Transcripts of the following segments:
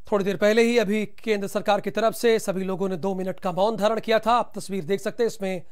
थोड़ी देर पहले ही अभी केंद्र सरकार की तरफ से सभी लोगों ने 2 मिनट का मौन धारण किया था। आप तस्वीर देख सकते हैं इसमें।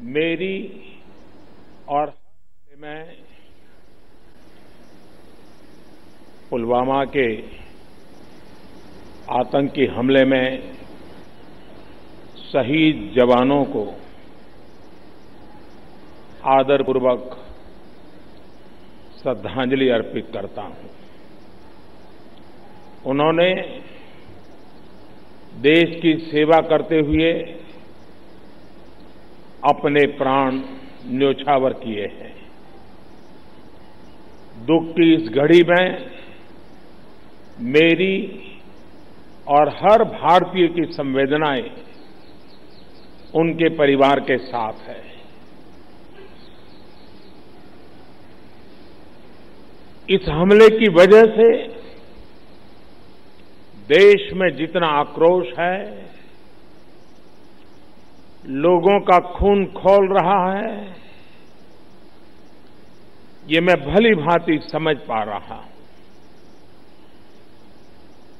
मेरी और मैं पुलवामा के आतंकी हमले में शहीद जवानों को आदरपूर्वक श्रद्धांजलि अर्पित करता हूं। उन्होंने देश की सेवा करते हुए अपने प्राण न्योछावर किए हैं। दुख की इस घड़ी में मेरी और हर भारतीय की संवेदनाएं उनके परिवार के साथ है। इस हमले की वजह से देश में जितना आक्रोश है, लोगों का खून खौल रहा है, ये मैं भली भांति समझ पा रहा हूं।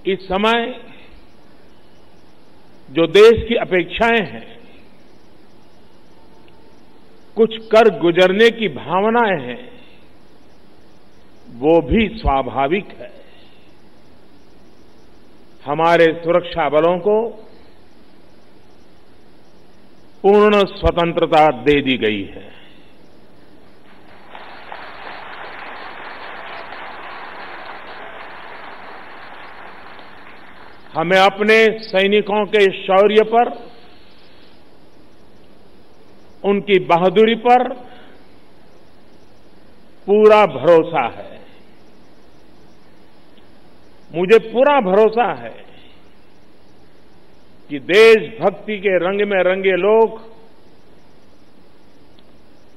इस समय जो देश की अपेक्षाएं हैं, कुछ कर गुजरने की भावनाएं हैं, वो भी स्वाभाविक है। हमारे सुरक्षा बलों को पूर्ण स्वतंत्रता दे दी गई है। हमें अपने सैनिकों के शौर्य पर, उनकी बहादुरी पर पूरा भरोसा है। मुझे पूरा भरोसा है कि देशभक्ति के रंग में रंगे लोग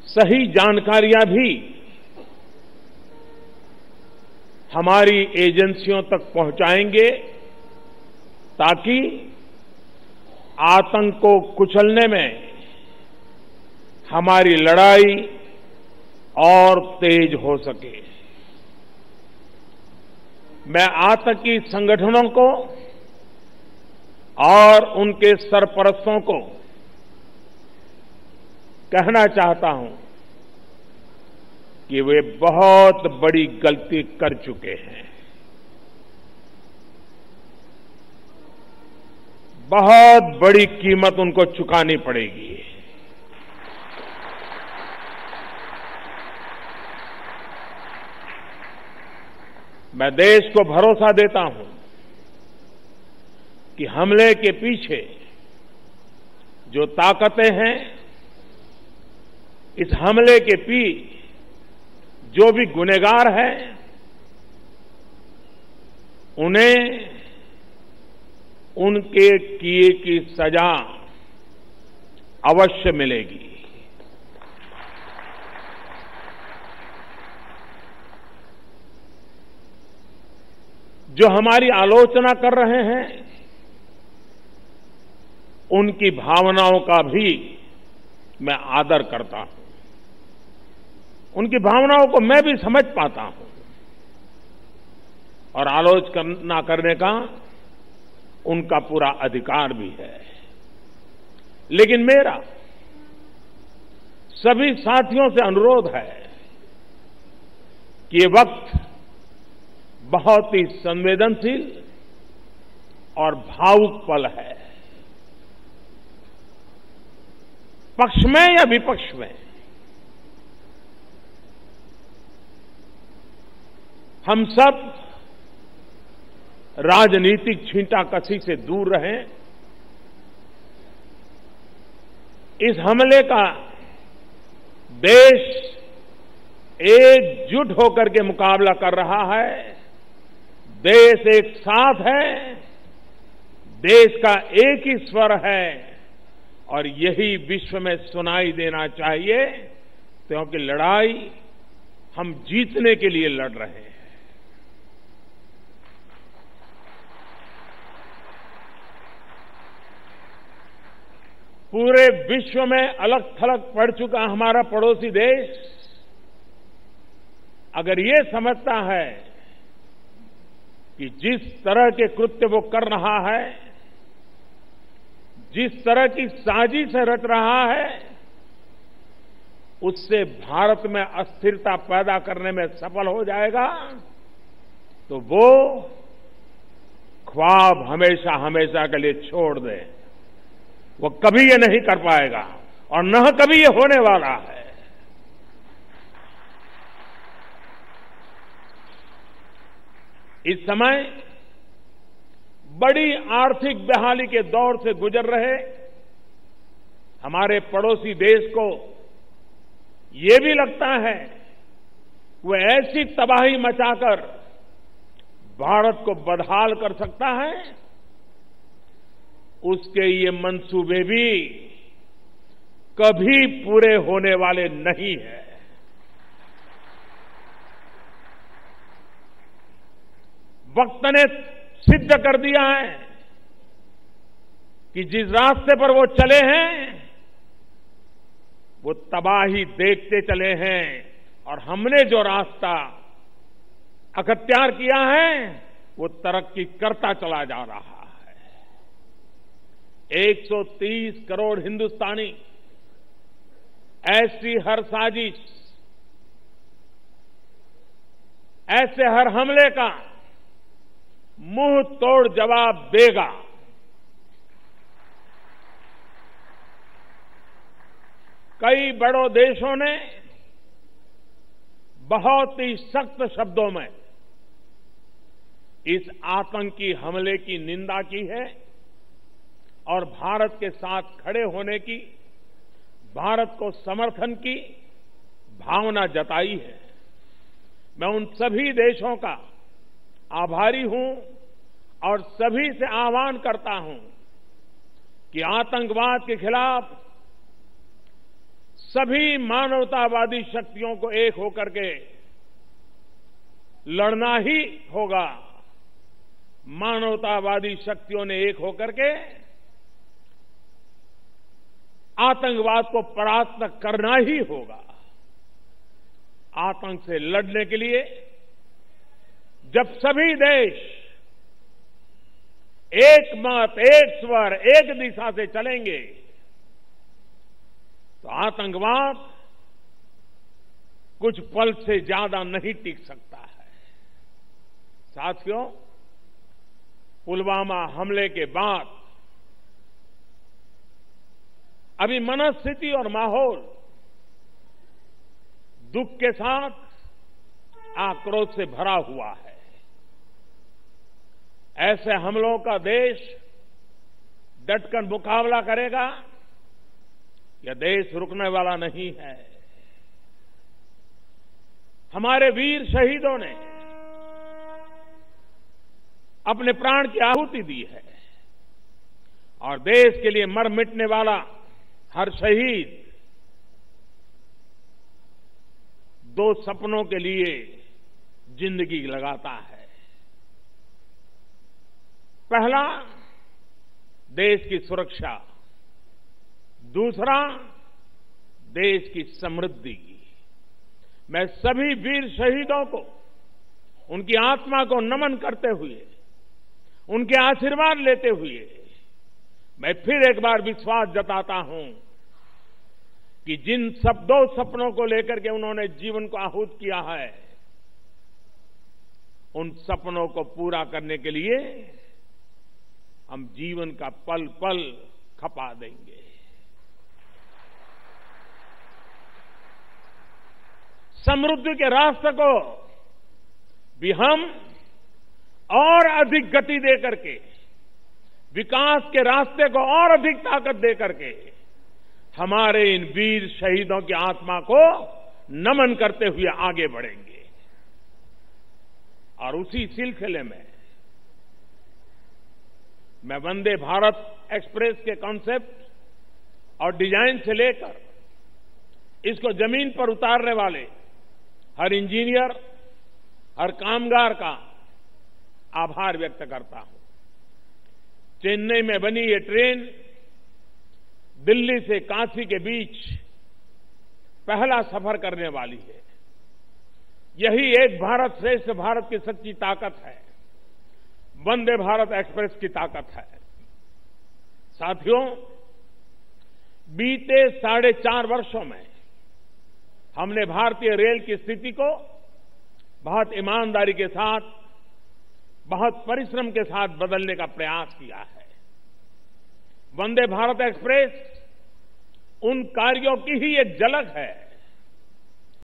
सही जानकारियां भी हमारी एजेंसियों तक पहुंचाएंगे, ताकि आतंक को कुचलने में हमारी लड़ाई और तेज हो सके। मैं आतंकी संगठनों को और उनके सरपरस्तों को कहना चाहता हूं कि वे बहुत बड़ी गलती कर चुके हैं। बहुत बड़ी कीमत उनको चुकानी पड़ेगी। मैं देश को भरोसा देता हूं कि हमले के पीछे जो ताकतें हैं, इस हमले के पीछे जो भी गुनहगार हैं, उन्हें उनके किए की सजा अवश्य मिलेगी। जो हमारी आलोचना कर रहे हैं, उनकी भावनाओं का भी मैं आदर करता हूं। उनकी भावनाओं को मैं भी समझ पाता हूं और आलोचना करने का उनका पूरा अधिकार भी है। लेकिन मेरा सभी साथियों से अनुरोध है कि ये वक्त बहुत ही संवेदनशील और भावुक पल है। पक्ष में या विपक्ष में, हम सब राजनीतिक छींटाकशी से दूर रहें। इस हमले का देश एकजुट होकर के मुकाबला कर रहा है। देश एक साथ है, देश का एक ही स्वर है और यही विश्व में सुनाई देना चाहिए, क्योंकि लड़ाई हम जीतने के लिए लड़ रहे हैं। पूरे विश्व में अलग थलग पड़ चुका हमारा पड़ोसी देश अगर ये समझता है कि जिस तरह के कृत्य वो कर रहा है, जिस तरह की साजिश रच रहा है, उससे भारत में अस्थिरता पैदा करने में सफल हो जाएगा, तो वो ख्वाब हमेशा हमेशा के लिए छोड़ दे। वो कभी ये नहीं कर पाएगा और न कभी ये होने वाला है। इस समय बड़ी आर्थिक बहाली के दौर से गुजर रहे हमारे पड़ोसी देश को ये भी लगता है वो ऐसी तबाही मचाकर भारत को बदहाल कर सकता है, उसके ये मंसूबे भी कभी पूरे होने वाले नहीं हैं। वक्त ने सिद्ध कर दिया है कि जिस रास्ते पर वो चले हैं वो तबाही देखते चले हैं, और हमने जो रास्ता अख्तियार किया है वो तरक्की करता चला जा रहा है। 130 करोड़ हिंदुस्तानी ऐसी हर साजिश, ऐसे हर हमले का मुंह तोड़ जवाब देगा। कई बड़ों देशों ने बहुत ही सख्त शब्दों में इस आतंकी हमले की निंदा की है और भारत के साथ खड़े होने की, भारत को समर्थन की भावना जताई है। मैं उन सभी देशों का आभारी हूं और सभी से आह्वान करता हूं कि आतंकवाद के खिलाफ सभी मानवतावादी शक्तियों को एक होकर के लड़ना ही होगा। मानवतावादी शक्तियों ने एक होकर के आतंकवाद को परास्त करना ही होगा। आतंक से लड़ने के लिए जब सभी देश एक मत, एक स्वर, एक दिशा से चलेंगे तो आतंकवाद कुछ पल से ज्यादा नहीं टिक सकता है। साथियों, पुलवामा हमले के बाद अभी मनस्थिति और माहौल दुख के साथ आक्रोश से भरा हुआ है। ऐसे हमलों का देश डटकर मुकाबला करेगा, यह देश रुकने वाला नहीं है। हमारे वीर शहीदों ने अपने प्राण की आहुति दी है और देश के लिए मर मिटने वाला हर शहीद दो सपनों के लिए जिंदगी लगाता है। पहला, देश की सुरक्षा, दूसरा, देश की समृद्धि। मैं सभी वीर शहीदों को उनकी आत्मा को नमन करते हुए, उनके आशीर्वाद लेते हुए मैं फिर एक बार विश्वास जताता हूं कि जिन दो सपनों को लेकर के उन्होंने जीवन को आहूत किया है, उन सपनों को पूरा करने के लिए हम जीवन का पल पल खपा देंगे। समृद्धि के रास्ते को भी हम और अधिक गति दे करके, विकास के रास्ते को और अधिक ताकत दे करके हमारे इन वीर शहीदों की आत्मा को नमन करते हुए आगे बढ़ेंगे। और उसी सिलसिले में मैं वंदे भारत एक्सप्रेस के कॉन्सेप्ट और डिजाइन से लेकर इसको जमीन पर उतारने वाले हर इंजीनियर, हर कामगार का आभार व्यक्त करता हूं। चेन्नई में बनी ये ट्रेन दिल्ली से काशी के बीच पहला सफर करने वाली है। यही एक भारत श्रेष्ठ भारत की सच्ची ताकत है, वंदे भारत एक्सप्रेस की ताकत है। साथियों, बीते 4.5 वर्षों में हमने भारतीय रेल की स्थिति को बहुत ईमानदारी के साथ, बहुत परिश्रम के साथ बदलने का प्रयास किया है। वंदे भारत एक्सप्रेस उन कार्यों की ही एक झलक है